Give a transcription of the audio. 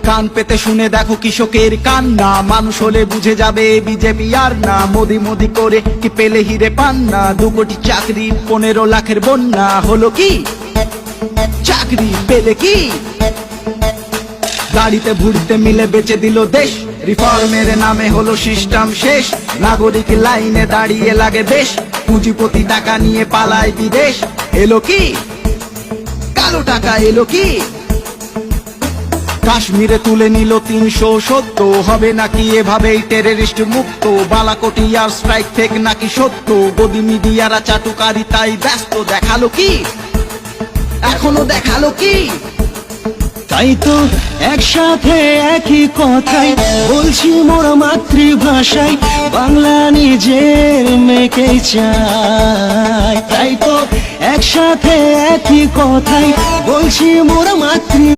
কান পেতে শুনে দেখো কৃষকের কান্না, মানুষ হলে বুঝে যাবে বিজেপি আর না। মোদি মোদি করে কি পেলে হিরে পান না, 2 কোটি চাকরি 15 লাখের বন্যা। হলো কি চাকরি পেলে কি, গাড়িতে ভুড়িতে মিলে বেচে দিল দেশ। রিফর্মের নামে হলো সিস্টেম শেষ, নাগরিক লাইনে দাঁড়িয়ে লাগে বেশ। পুঁজিপতি টাকা নিয়ে পালায় বিদেশ। এলো কি কালো টাকা, এলো কি কাশ্মীরে তুলে নিল 370। হবে নাকি এভাবেই টেররিস্ট মুক্ত, বালাকোটি আর স্ট্রাইক ফেক নাকি সত্য। গদি মিডিয়ারা চাটুকারি তাই ব্যস্ত, দেখালো কি এখনো দেখালো কি। তাই তো একসাথে একই কথাই বলছি মোরা মাতৃভাষায়, বাংলা নিজের মেয়েকে চাই। তাই তো একসাথে একই কথাই বলছি মোরা মাতৃ